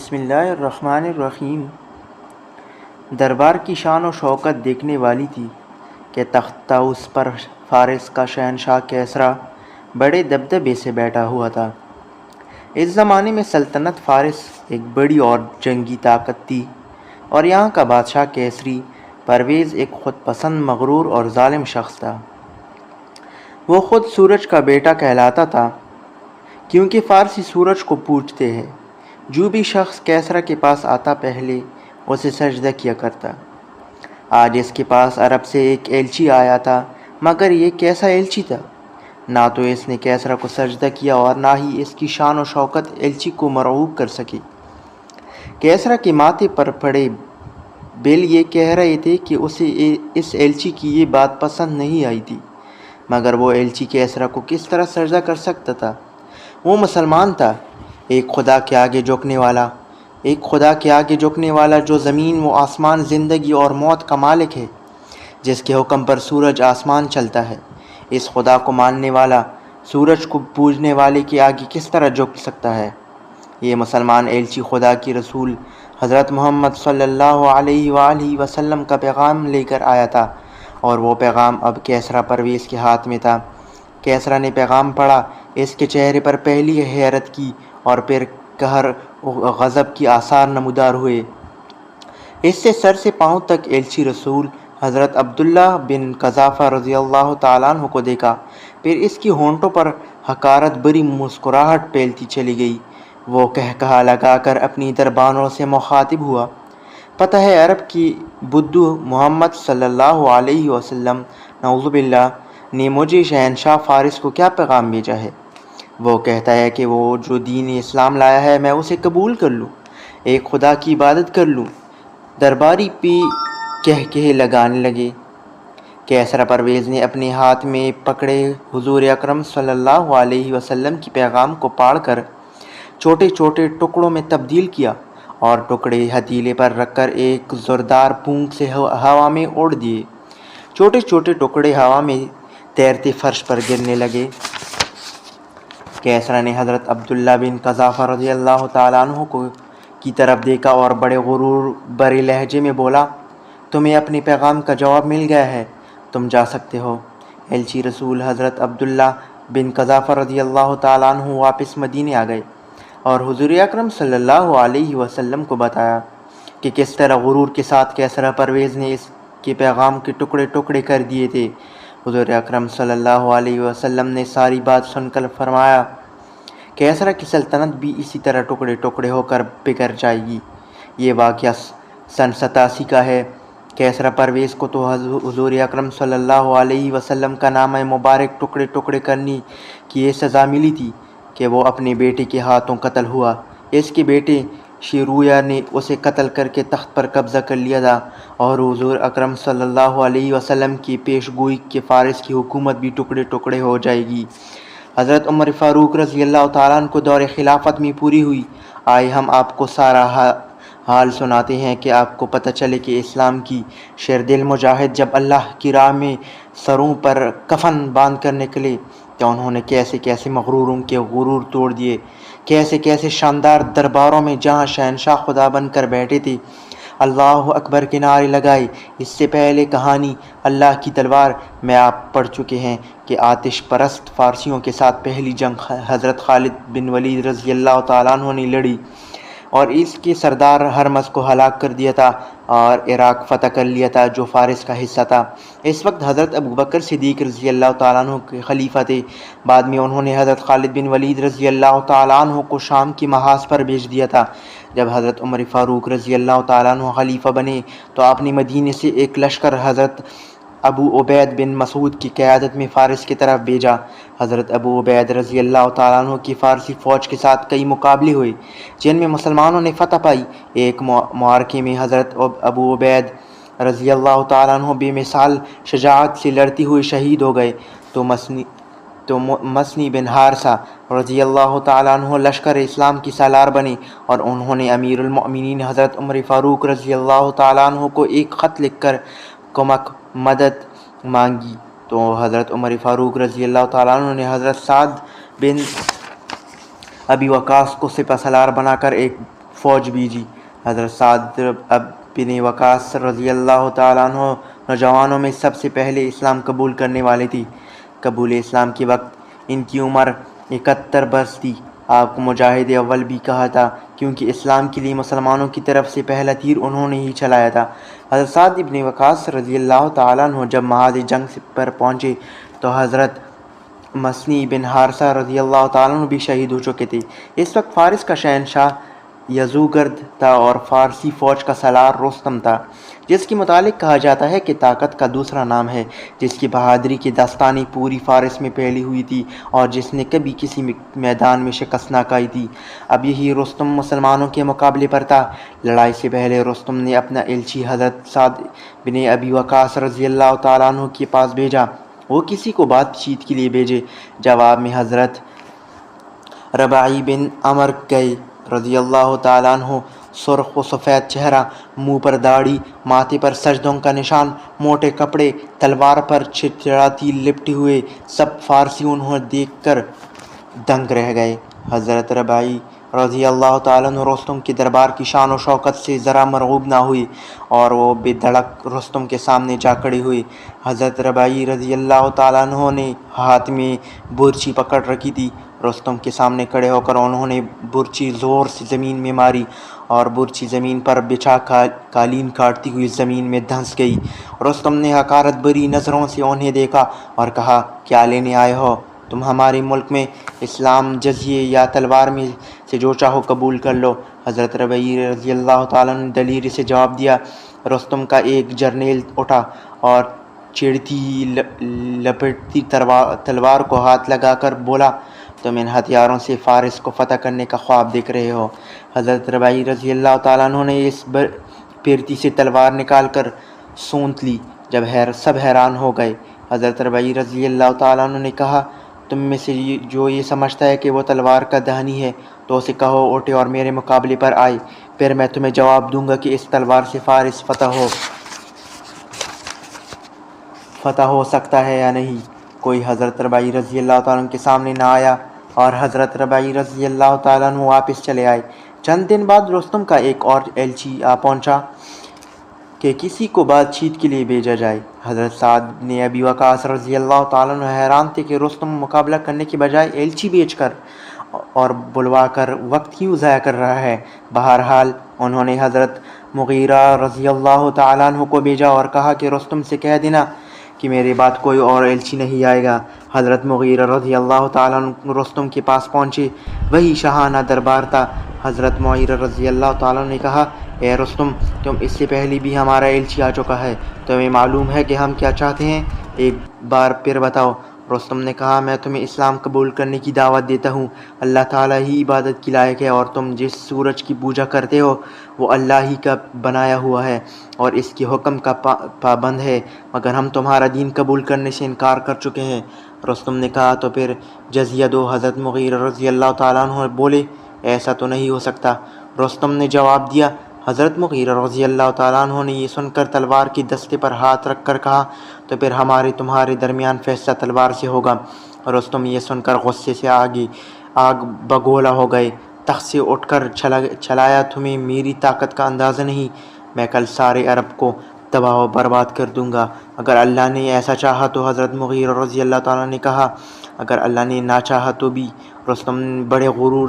بسم اللہ الرحمن الرحیم۔ دربار کی شان و شوکت دیکھنے والی تھی کہ تخت تھا، اس پر فارس کا شہنشاہ کیسرا بڑے دبدبے سے بیٹھا ہوا تھا۔ اس زمانے میں سلطنت فارس ایک بڑی اور جنگی طاقت تھی، اور یہاں کا بادشاہ کیسری پرویز ایک خود پسند، مغرور اور ظالم شخص تھا۔ وہ خود سورج کا بیٹا کہلاتا تھا، کیونکہ فارسی سورج کو پوجتے ہیں۔ جو بھی شخص کیسرا کے پاس آتا پہلے اسے سجدہ کیا کرتا۔ آج اس کے پاس عرب سے ایک ایلچی آیا تھا، مگر یہ کیسا ایلچی تھا؟ نہ تو اس نے کیسرا کو سجدہ کیا اور نہ ہی اس کی شان و شوکت ایلچی کو مرعوب کر سکی۔ کیسرا کے ماتھے پر پڑے بل یہ کہہ رہے تھے کہ اسے اس ایلچی کی یہ بات پسند نہیں آئی تھی، مگر وہ ایلچی کیسرا کو کس طرح سجدہ کر سکتا تھا؟ وہ مسلمان تھا، ایک خدا کے آگے جھکنے والا جو زمین و آسمان، زندگی اور موت کا مالک ہے، جس کے حکم پر سورج آسمان چلتا ہے۔ اس خدا کو ماننے والا سورج کو پوجنے والے کے آگے کس طرح جھک سکتا ہے؟ یہ مسلمان ایلچی خدا کی رسول حضرت محمد صلی اللہ علیہ وآلہ وسلم کا پیغام لے کر آیا تھا، اور وہ پیغام اب کیسرا پرویز کے ہاتھ میں تھا۔ کیسرا نے پیغام پڑھا، اس کے چہرے پر پہلی حیرت کی اور پھر قہر و غضب کی آثار نمودار ہوئے۔ اس سے سر سے پاؤں تک ایلچی رسول حضرت عبداللہ بن قذافہ رضی اللہ تعالیٰ عنہ کو دیکھا، پھر اس کی ہونٹوں پر حقارت بری مسکراہٹ پھیلتی چلی گئی۔ وہ قہقہا لگا کر اپنی دربانوں سے مخاطب ہوا، پتہ ہے عرب کی بدو محمد صلی اللہ علیہ وسلم نعوذ باللہ نے مجھے شہنشاہ فارس کو کیا پیغام بھیجا ہے؟ وہ کہتا ہے کہ وہ جو دین اسلام لایا ہے میں اسے قبول کر لوں، ایک خدا کی عبادت کر لوں۔ درباری بھی کہکہے لگانے لگے۔ کیسرا پرویز نے اپنے ہاتھ میں پکڑے حضور اکرم صلی اللہ علیہ وسلم کی پیغام کو پاڑ کر چھوٹے چھوٹے ٹکڑوں میں تبدیل کیا، اور ٹکڑے ہتھیلے پر رکھ کر ایک زوردار پھونک سے ہوا میں اڑ دیے۔ چھوٹے چھوٹے ٹکڑے ہوا میں تیرتے فرش پر گرنے لگے۔ کیسرا نے حضرت عبداللہ بن قذافہ رضی اللہ تعالیٰ عنہ کی طرف دیکھا اور بڑے غرور بھرے لہجے میں بولا، تمہیں اپنے پیغام کا جواب مل گیا ہے، تم جا سکتے ہو۔ ایلچی رسول حضرت عبداللہ بن قذافہ رضی اللہ تعالیٰ عنہ واپس مدینے آ گئے اور حضور اکرم صلی اللہ علیہ وسلم کو بتایا کہ کس طرح غرور کے ساتھ کیسرا پرویز نے اس کے پیغام کے ٹکڑے ٹکڑے کر دیے تھے۔ حضور اکرم صلی اللہ علیہ وسلم نے ساری بات سن کر فرمایا، کیسرا کی سلطنت بھی اسی طرح ٹکڑے ٹکڑے ہو کر بکھر جائے گی۔ یہ واقعہ سن 87 کا ہے۔ کیسرا پرویز کو تو حضور اکرم صلی اللہ علیہ وسلم کا نامہ مبارک ٹکڑے ٹکڑے کرنے کی یہ سزا ملی تھی کہ وہ اپنے بیٹے کے ہاتھوں قتل ہوا۔ اس کے بیٹے شیرویہ نے اسے قتل کر کے تخت پر قبضہ کر لیا تھا، اور حضور اکرم صلی اللہ علیہ وسلم کی پیش گوئی کہ فارس کی حکومت بھی ٹکڑے ٹکڑے ہو جائے گی۔ حضرت عمر فاروق رضی اللہ تعالیٰ عنہ کو دور خلافت میں پوری ہوئی۔ آئے ہم آپ کو سارا حال سناتے ہیں کہ آپ کو پتہ چلے کہ اسلام کی شیردل مجاہد جب اللہ کی راہ میں سروں پر کفن باندھ کر نکلے تو انہوں نے کیسے کیسے مغروروں کے غرور توڑ دیے، کیسے کیسے شاندار درباروں میں جہاں شہنشاہ خدا بن کر بیٹھے تھے اللہ اکبر کے نعرے لگائے۔ اس سے پہلے کہانی اللہ کی تلوار میں آپ پڑھ چکے ہیں کہ آتش پرست فارسیوں کے ساتھ پہلی جنگ حضرت خالد بن ولید رضی اللہ تعالیٰ عنہ نے لڑی اور اس کے سردار ہرمز کو ہلاک کر دیا تھا اور عراق فتح کر لیا تھا جو فارس کا حصہ تھا۔ اس وقت حضرت ابوبکر صدیق رضی اللہ تعالیٰ عنہ کے خلیفہ تھے۔ بعد میں انہوں نے حضرت خالد بن ولید رضی اللہ تعالیٰ عنہ کو شام کی محاذ پر بھیج دیا تھا۔ جب حضرت عمر فاروق رضی اللہ تعالیٰ عنہ خلیفہ بنے تو آپ نے مدینے سے ایک لشکر حضرت ابو عبید بن مسعود کی قیادت میں فارس کی طرف بھیجا۔ حضرت ابو عبید رضی اللہ تعالیٰ عنہ کی فارسی فوج کے ساتھ کئی مقابلے ہوئے جن میں مسلمانوں نے فتح پائی۔ ایک معرکے میں حضرت ابو عبید رضی اللہ تعالیٰ عنہ بے مثال شجاعت سے لڑتے ہوئے شہید ہو گئے تو مسنی بن حارثہ رضی اللہ تعالیٰ عنہ لشکر اسلام کی سالار بنے، اور انہوں نے امیر المؤمنین حضرت عمر فاروق رضی اللہ تعالیٰ عنہ کو ایک خط لکھ کر کمک مدد مانگی تو حضرت عمر فاروق رضی اللہ تعالیٰ عنہ نے حضرت سعد بن ابی وقاص کو سپہ سالار بنا کر ایک فوج بھیجی۔ حضرت سعد بن وقاص رضی اللہ تعالیٰ عنہ نوجوانوں میں سب سے پہلے اسلام قبول کرنے والے تھے۔ قبول اسلام کے وقت ان کی عمر 71 برس تھی۔ آپ کو مجاہد اول بھی کہا تھا کیونکہ اسلام کے لیے مسلمانوں کی طرف سے پہلا تیر انہوں نے ہی چلایا تھا۔ حضرت سعد بن وقاص رضی اللہ تعالیٰ عنہ جب محاذ جنگ پر پہنچے تو حضرت مسنی بن حارثہ رضی اللہ تعالیٰ عنہ بھی شہید ہو چکے تھے۔ اس وقت فارس کا شہنشاہ یزوگرد تھا اور فارسی فوج کا سالار رستم تھا، جس کے متعلق کہا جاتا ہے کہ طاقت کا دوسرا نام ہے، جس کی بہادری کی داستانیں پوری فارس میں پھیلی ہوئی تھی اور جس نے کبھی کسی میدان میں شکست نہ کھائی تھی۔ اب یہی رستم مسلمانوں کے مقابلے پر تھا۔ لڑائی سے پہلے رستم نے اپنا ایلچی حضرت سعد بن ابی وقاص رضی اللہ تعالیٰ عنہ کے پاس بھیجا۔ وہ کسی کو بات چیت کے لیے بھیجے۔ جواب میں حضرت رباعی بن عمر گئے رضی اللہ تعالیٰ عنہ، سرخ و سفید چہرہ، منہ پر داڑھی، ماتھے پر سجدوں کا نشان، موٹے کپڑے، تلوار پر چڑچڑاتی لپٹے ہوئے، سب فارسی انہیں دیکھ کر دنگ رہ گئے۔ حضرت رباعی رضی اللہ تعالیٰ عنہ رستم کے دربار کی شان و شوکت سے ذرا مرعوب نہ ہوئے اور وہ بے دھڑک رستم کے سامنے جا کھڑے ہوئے۔ حضرت رباعی رضی اللہ تعالیٰ عنہ نے ہاتھ میں برچی پکڑ رکھی تھی۔ رستم کے سامنے کھڑے ہو کر انہوں نے برچی زور سے زمین میں ماری اور برچی زمین پر بچھا قالین کاٹتی ہوئی زمین میں دھنس گئی۔ رستم نے حقارت بھری نظروں سے انہیں دیکھا اور کہا، کیا لینے آئے ہو؟ تم ہمارے ملک میں اسلام، جزیے یا تلوار میں سے جو چاہو قبول کر لو۔ حضرت رباعی رضی اللہ تعالیٰ نے دلیری سے جواب دیا۔ رستم کا ایک جرنیل اٹھا اور چڑھتی لپٹتی تلوار کو ہاتھ لگا کر بولا، تم ان ہتھیاروں سے فارس کو فتح کرنے کا خواب دیکھ رہے ہو؟ حضرت رباعی رضی اللہ تعالیٰ عنہ نے اس پیرتی سے تلوار نکال کر سونت لی۔ جب سب حیران ہو گئے۔ حضرت رباعی رضی اللہ تعالیٰ عنہ نے کہا، تم میں سے جو یہ سمجھتا ہے کہ وہ تلوار کا دہنی ہے تو اسے کہو اٹھے اور میرے مقابلے پر آئے، پھر میں تمہیں جواب دوں گا کہ اس تلوار سے فارس فتح ہو سکتا ہے یا نہیں۔ کوئی حضرت رباعی رضی اللہ تعالیٰ عنہ کے سامنے نہ آیا اور حضرت رباعی رضی اللہ تعالیٰ عنہ واپس چلے آئے۔ چند دن بعد رستم کا ایک اور ایلچی آ پہنچا کہ کسی کو بات چیت کے لیے بھیجا جائے۔ حضرت سعد بن ابی وقاص رضی اللہ تعالیٰ عنہ حیران تھے کہ رستم مقابلہ کرنے کے بجائے ایلچی بھیج کر اور بلوا کر وقت کیوں ضائع کر رہا ہے۔ بہرحال انہوں نے حضرت مغیرہ رضی اللہ تعالیٰ عنہ کو بھیجا اور کہا کہ رستم سے کہہ دینا کہ میرے بعد کوئی اور ایلچی نہیں آئے گا۔ حضرت مغیرہ رضی اللہ تعالیٰ عنہ رستم کے پاس پہنچے۔ وہی شاہانہ دربار تھا۔ حضرت مغیرہ رضی اللہ تعالیٰ عنہ نے کہا، اے رستم، تم اس سے پہلے بھی ہمارا ایلچی آ چکا ہے، تمہیں معلوم ہے کہ ہم کیا چاہتے ہیں؟ ایک بار پھر بتاؤ۔ رستم نے کہا، میں تمہیں اسلام قبول کرنے کی دعوت دیتا ہوں۔ اللہ تعالیٰ ہی عبادت کی لائق ہے اور تم جس سورج کی پوجا کرتے ہو وہ اللہ ہی کا بنایا ہوا ہے اور اس کے حکم کا پابند ہے، مگر ہم تمہارا دین قبول کرنے سے انکار کر چکے ہیں۔ رستم نے کہا، تو پھر جزیہ دو۔ حضرت مغیرہ رضی اللہ تعالیٰ عنہ بولے، ایسا تو نہیں ہو سکتا۔ رستم نے جواب دیا۔ حضرت مغیرہ رضی اللہ تعالیٰ عنہ نے یہ سن کر تلوار کے دستے پر ہاتھ رکھ کر کہا، تو پھر تمہارے درمیان فیصلہ تلوار سے ہوگا۔ رستم یہ سن کر غصے سے آگ بگولا ہو گئے۔ تخت سے اٹھ کر چلایا، تمہیں میری طاقت کا اندازہ نہیں، میں کل سارے عرب کو تباہ و برباد کر دوں گا اگر اللہ نے ایسا چاہا تو۔ حضرت مغیرہ رضی اللہ تعالیٰ نے کہا، اگر اللہ نے نہ چاہا تو بھی؟ رستم بڑے غرور